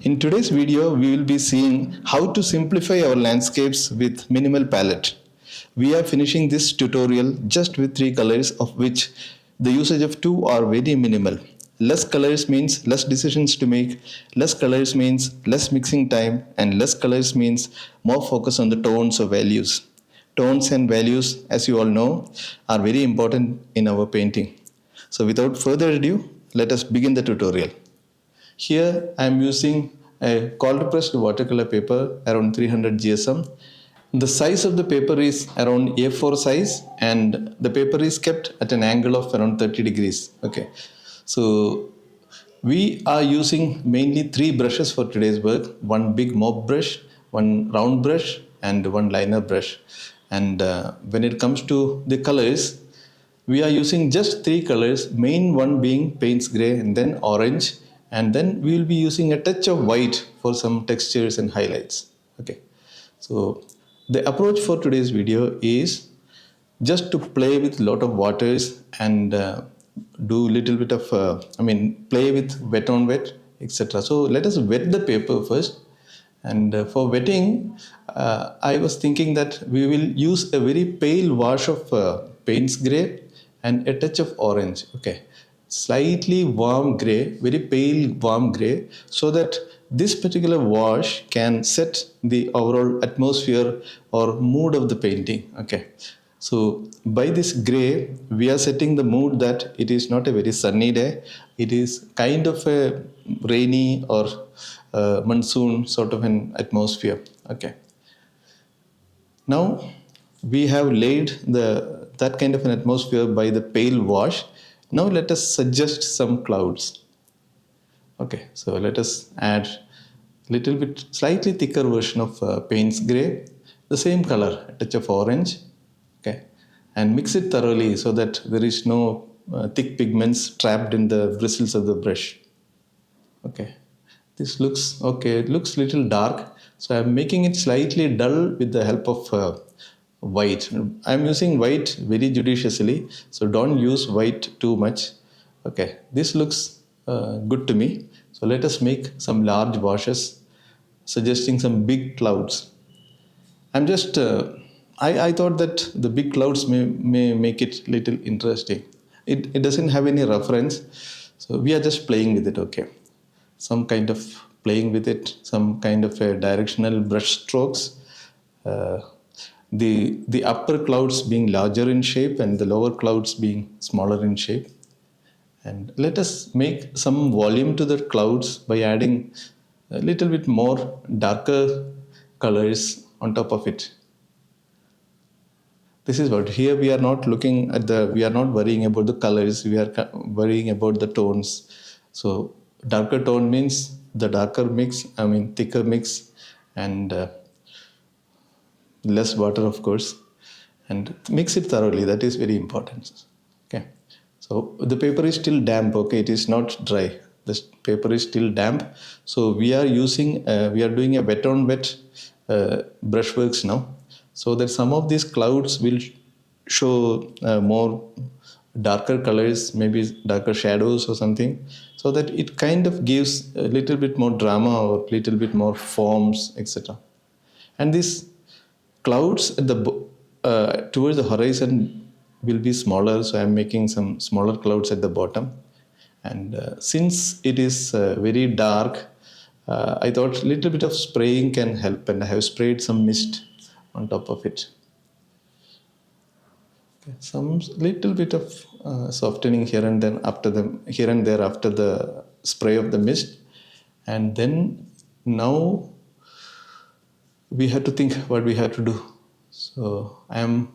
In today's video, we will be seeing how to simplify our landscapes with minimal palette. We are finishing this tutorial just with 3 colors, of which the usage of 2 are very minimal. Less colors means less decisions to make, less colors means less mixing time, and less colors means more focus on the tones or values. Tones and values, as you all know, are very important in our painting. So without further ado, let us begin the tutorial. Here I am using a cold pressed watercolor paper around 300 GSM. The size of the paper is around A4 size and the paper is kept at an angle of around 30 degrees. Okay, so we are using mainly 3 brushes for today's work. One big mop brush, one round brush and one liner brush. And when it comes to the colors, we are using just 3 colors, main one being Payne's grey and then orange, and then we will be using a touch of white for some textures and highlights. Okay, so the approach for today's video is just to play with lot of waters and do little bit of play with wet on wet, etc. So let us wet the paper first. And for wetting, I was thinking that we will use a very pale wash of Payne's grey and a touch of orange. Okay, slightly warm grey, very pale warm grey, so that this particular wash can set the overall atmosphere or mood of the painting. Okay, so by this grey, we are setting the mood that it is not a very sunny day. It is kind of a rainy or monsoon sort of an atmosphere. Okay. Now we have laid that kind of an atmosphere by the pale wash. Now let us suggest some clouds. Okay, so let us add little bit slightly thicker version of Payne's grey, the same color, a touch of orange. Okay, and mix it thoroughly so that there is no thick pigments trapped in the bristles of the brush. Okay, this looks okay. It looks little dark, so I am making it slightly dull with the help of white. I am using white very judiciously, so don't use white too much. Okay, this looks good to me. So let us make some large washes, suggesting some big clouds. I'm just I thought that the big clouds may make it little interesting. It doesn't have any reference, so we are just playing with it. Okay, some kind of playing with it, some kind of a directional brush strokes. The upper clouds being larger in shape and the lower clouds being smaller in shape. And let us make some volume to the clouds by adding a little bit more darker colors on top of it. This is what here we are not looking at we are not worrying about the colors, we are worrying about the tones. So darker tone means the darker mix, thicker mix, and less water, of course, and mix it thoroughly. That is very important. Okay, so the paper is still damp. Okay, it is not dry. The paper is still damp. So we are doing a wet on wet brushworks now, so that some of these clouds will show more darker colors, maybe darker shadows or something, so that it kind of gives a little bit more drama or little bit more forms, etc. And these clouds at towards the horizon will be smaller, so I am making some smaller clouds at the bottom. And since it is very dark, I thought a little bit of spraying can help, and I have sprayed some mist on top of it. Okay, some little bit of softening here and there after the spray of the mist. And then now we had to think what we had to do. So I'm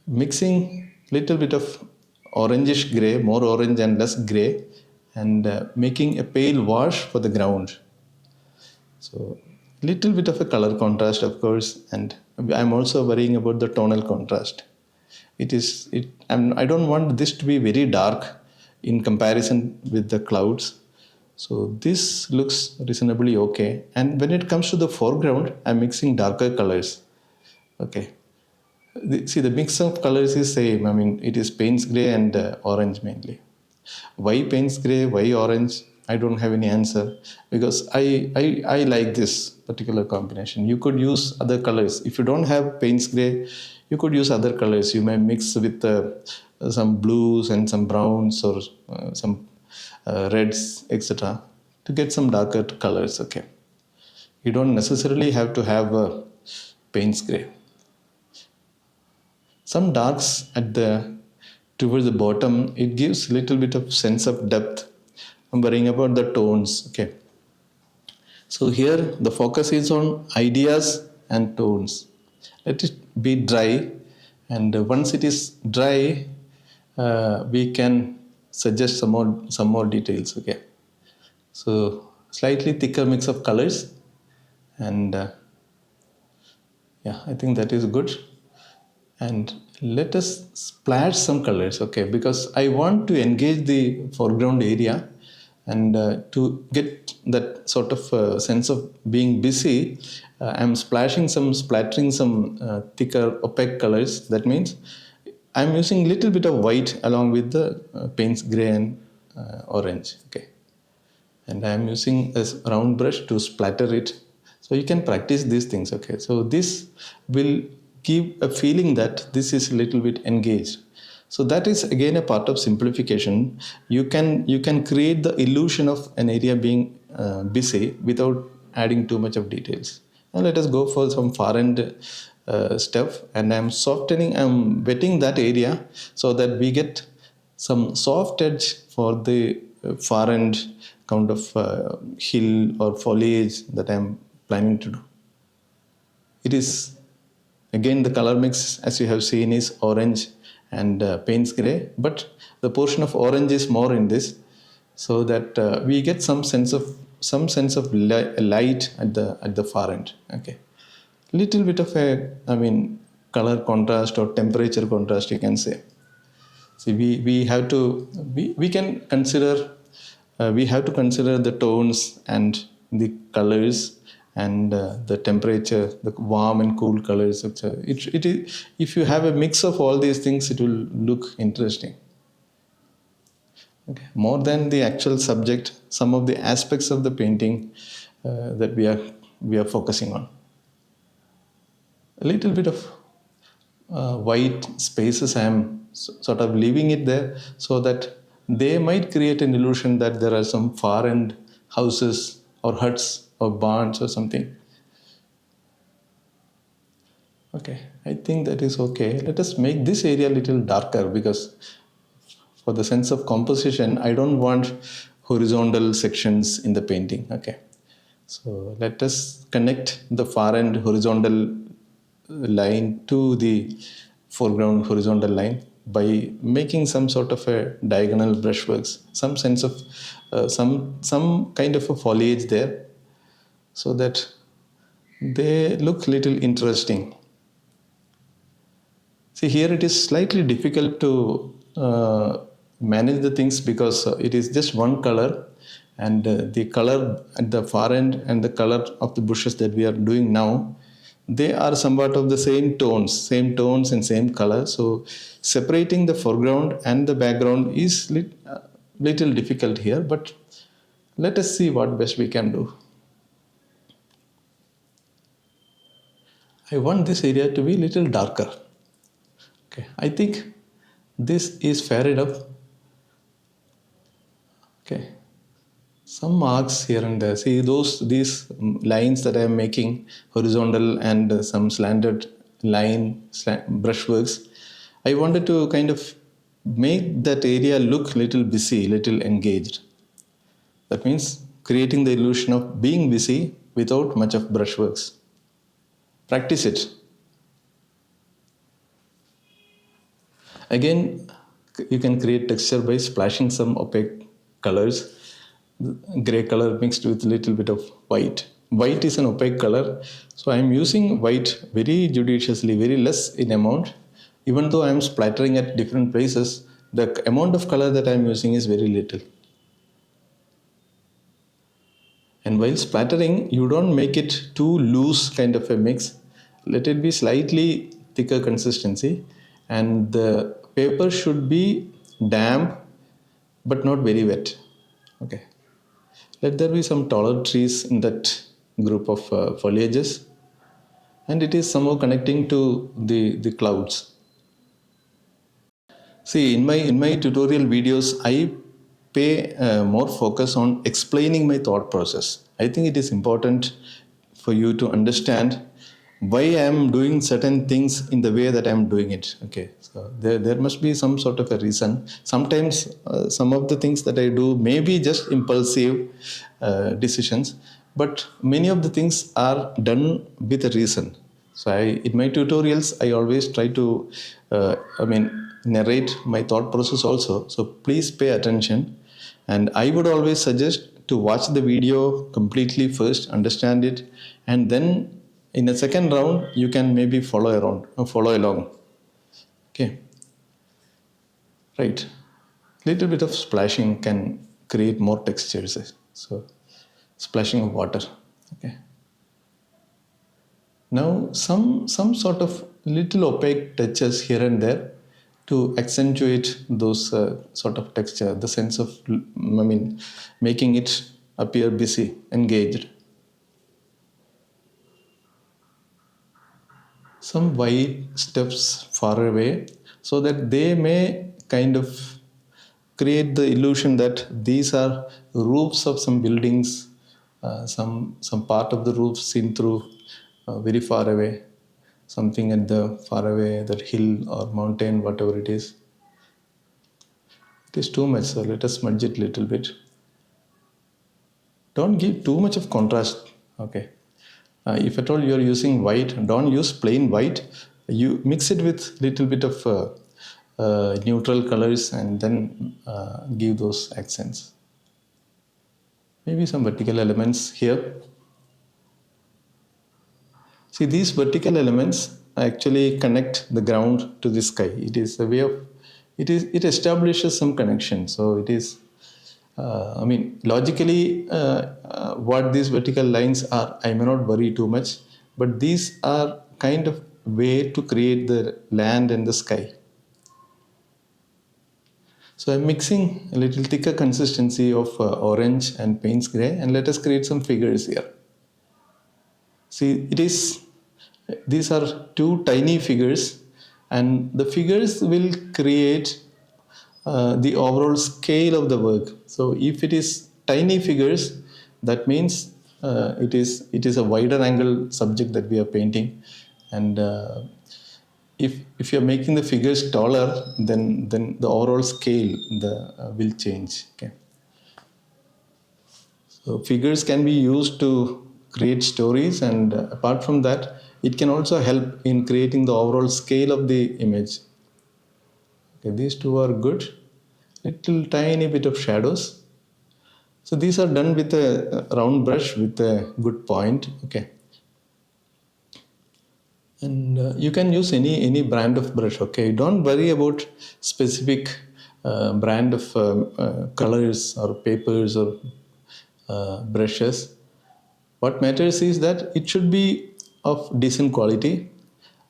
mixing little bit of orangish grey, more orange and less grey, and making a pale wash for the ground. So little bit of a color contrast, of course, and I'm also worrying about the tonal contrast. I don't want this to be very dark in comparison with the clouds. So this looks reasonably okay. And when it comes to the foreground, I'm mixing darker colors. Okay. See, the mix of colors is same. It is Payne's grey and orange mainly. Why Payne's grey? Why orange? I don't have any answer because I like this particular combination. You could use other colors. If you don't have Payne's gray, you could use other colors. You may mix with some blues and some browns or some reds, etc., to get some darker colors. Okay, you don't necessarily have to have Payne's gray. Some darks at the towards the bottom, it gives little bit of sense of depth. I'm worrying about the tones. Okay, so here the focus is on ideas and tones. Let it be dry, and once it is dry, we can suggest some more details. Okay, so slightly thicker mix of colors, and yeah, I think that is good. And let us splash some colors, okay, because I want to engage the foreground area, and to get that sort of sense of being busy, I'm splattering some thicker opaque colors. That means I'm using little bit of white along with the Payne's gray and orange. Okay, and I am using a round brush to splatter it. So you can practice these things. Okay, so this will give a feeling that this is a little bit engaged. So that is again a part of simplification. You can create the illusion of an area being busy without adding too much of details. Now let us go for some far end stuff, and I'm wetting that area so that we get some soft edge for the far end kind of hill or foliage that I'm planning to do. It is again the color mix, as you have seen, is orange and Payne's gray, but the portion of orange is more in this, so that we get some sense of light at the far end. Okay, little bit of color contrast or temperature contrast, you can say. See, we have to we can consider we have to consider the tones and the colors and the temperature, the warm and cool colors. If you have a mix of all these things, it will look interesting. Okay. More than the actual subject, some of the aspects of the painting that we are focusing on. A little bit of white spaces I am sort of leaving it there so that they might create an illusion that there are some far end houses or huts or barns or something. Okay, I think that is okay. Let us make this area a little darker, because for the sense of composition, I don't want horizontal sections in the painting. Okay, so let us connect the far end horizontal line to the foreground horizontal line by making some sort of a diagonal brushworks, some sense of some kind of a foliage there, so that they look little interesting. See, here it is slightly difficult to manage the things because it is just one color, and the color at the far end and the color of the bushes that we are doing now, they are somewhat of the same tones and same color. So separating the foreground and the background is little difficult here, but let us see what best we can do. I want this area to be little darker. Okay, I think this is fair enough. Okay, some marks here and there. See these lines that I am making, horizontal and some slanted brushworks. I wanted to kind of make that area look little busy, little engaged. That means creating the illusion of being busy without much of brushworks. Practice it. Again, you can create texture by splashing some opaque colors. Gray color mixed with a little bit of white. White is an opaque color, so I am using white very judiciously, very less in amount. Even though I am splattering at different places, the amount of color that I am using is very little. And while splattering, you don't make it too loose kind of a mix. Let it be slightly thicker consistency, and the paper should be damp but not very wet. Okay. Let there be some taller trees in that group of foliages, and it is somehow connecting to the clouds. See, in my tutorial videos, I pay more focus on explaining my thought process. I think it is important for you to understand why I am doing certain things in the way that I am doing it. Okay, so there must be some sort of a reason. Sometimes some of the things that I do may be just impulsive decisions, but many of the things are done with a reason. So in my tutorials, I always try to, narrate my thought process also. So please pay attention. And I would always suggest to watch the video completely first, understand it, and then in a second round, you can maybe follow along. Okay, right. Little bit of splashing can create more textures. So splashing of water. Okay. Now some sort of little opaque touches here and there to accentuate those sort of texture, the sense of, making it appear busy, engaged. Some white steps far away so that they may kind of create the illusion that these are roofs of some buildings, some part of the roof seen through very far away, something at the far away, that hill or mountain, whatever it is. It is too much, so let us smudge it a little bit. Don't give too much of contrast. Okay. If at all you are using white, don't use plain white. You mix it with little bit of neutral colors and then give those accents. Maybe some vertical elements here. See, these vertical elements actually connect the ground to the sky. It is a way of, it establishes some connection. So it is, logically, what these vertical lines are, I may not worry too much, but these are kind of way to create the land and the sky. So I'm mixing a little thicker consistency of orange and Payne's gray, and let us create some figures here. See, these are two tiny figures, and the figures will create the overall scale of the work. So if it is tiny figures, that means it is a wider angle subject that we are painting, and if you're making the figures taller, then the overall scale will change. Okay. So figures can be used to create stories, and apart from that, it can also help in creating the overall scale of the image. Okay, these two are good. Little tiny bit of shadows. So these are done with a round brush with a good point. Okay. And you can use any brand of brush. Okay, don't worry about specific brand of colors or papers or brushes. What matters is that it should be of decent quality.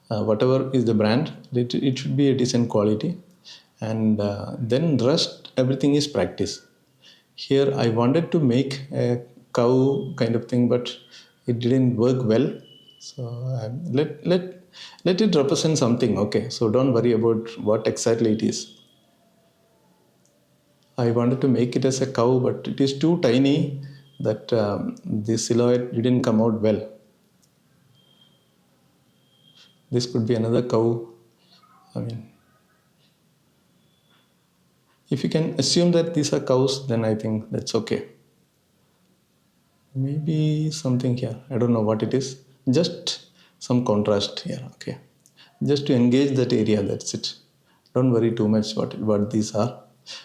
Whatever is the brand, it should be a decent quality, and then rest everything is practice. Here I wanted to make a cow kind of thing, but it didn't work well. So let it represent something. Okay, so don't worry about what exactly it is. I wanted to make it as a cow, but it is too tiny that the silhouette didn't come out well. This could be another cow. If you can assume that these are cows, then I think that's okay. Maybe something here. I don't know what it is. Just some contrast here. Okay. Just to engage that area. That's it. Don't worry too much what these are,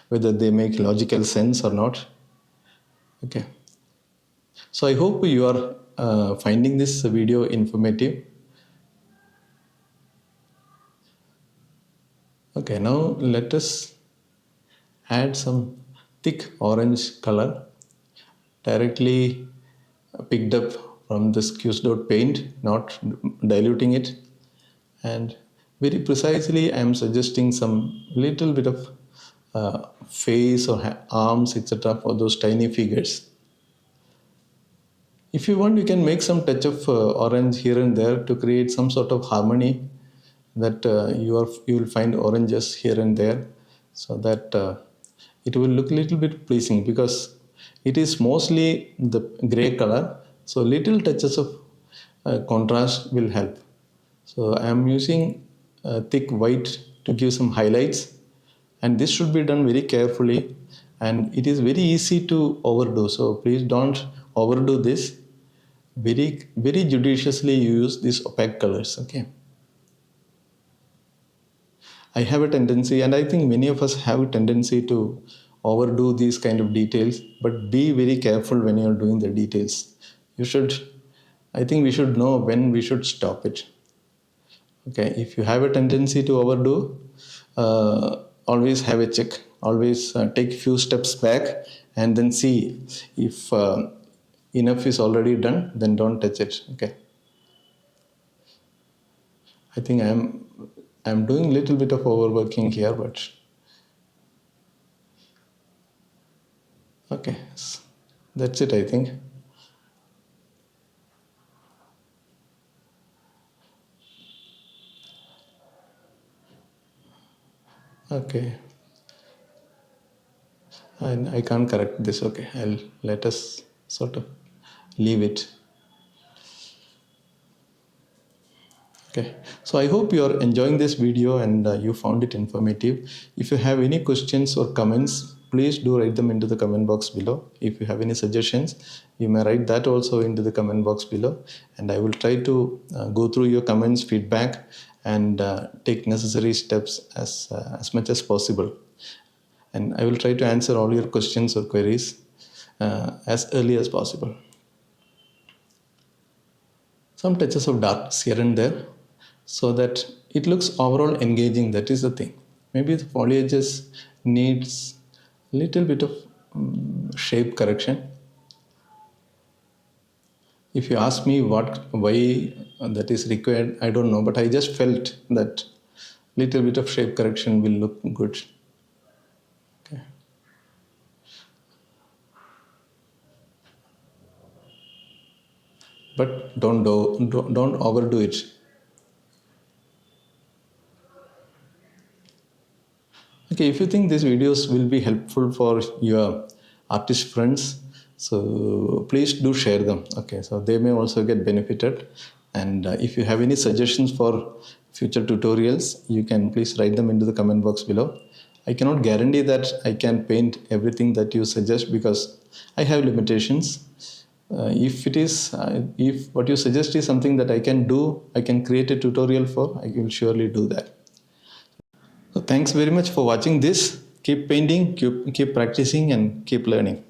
whether they make logical sense or not. Okay. So I hope you are finding this video informative. Okay. Now let us add some thick orange color directly picked up from this Q-dot paint, not diluting it, and very precisely I am suggesting some little bit of face or arms, etc. for those tiny figures. If you want, you can make some touch of orange here and there to create some sort of harmony that you will find oranges here and there, so that it will look a little bit pleasing, because it is mostly the gray color, so little touches of contrast will help. So I am using thick white to give some highlights, and this should be done very carefully, and it is very easy to overdo, so please don't overdo this. Very judiciously you use these opaque colors. Okay, I have a tendency, and I think many of us have a tendency to overdo these kind of details, but be very careful when you are doing the details. You should, I think we should know when we should stop it. Okay, if you have a tendency to overdo, always have a check. Always take few steps back and then see if enough is already done. Then don't touch it. Okay. I think I'm doing little bit of overworking here, but okay, that's it. I think. Okay. And I can't correct this. Okay, I'll let us sort of leave it. Okay, so I hope you are enjoying this video and you found it informative. If you have any questions or comments, please do write them into the comment box below. If you have any suggestions, you may write that also into the comment box below, and I will try to go through your comments, feedback, and take necessary steps as much as possible. And I will try to answer all your questions or queries as early as possible. Some touches of darks here and there, so that it looks overall engaging. That is the thing. Maybe the foliages needs little bit of shape correction. If you ask me why that is required, I don't know, but I just felt that little bit of shape correction will look good. Okay. But don't overdo it. Okay, if you think these videos will be helpful for your artist friends, so please do share them. Okay, so they may also get benefited. And if you have any suggestions for future tutorials, you can please write them into the comment box below. I cannot guarantee that I can paint everything that you suggest, because I have limitations. If what you suggest is something that I can do, I can create a tutorial for, I will surely do that. So thanks very much for watching this. Keep painting, keep practicing, and keep learning.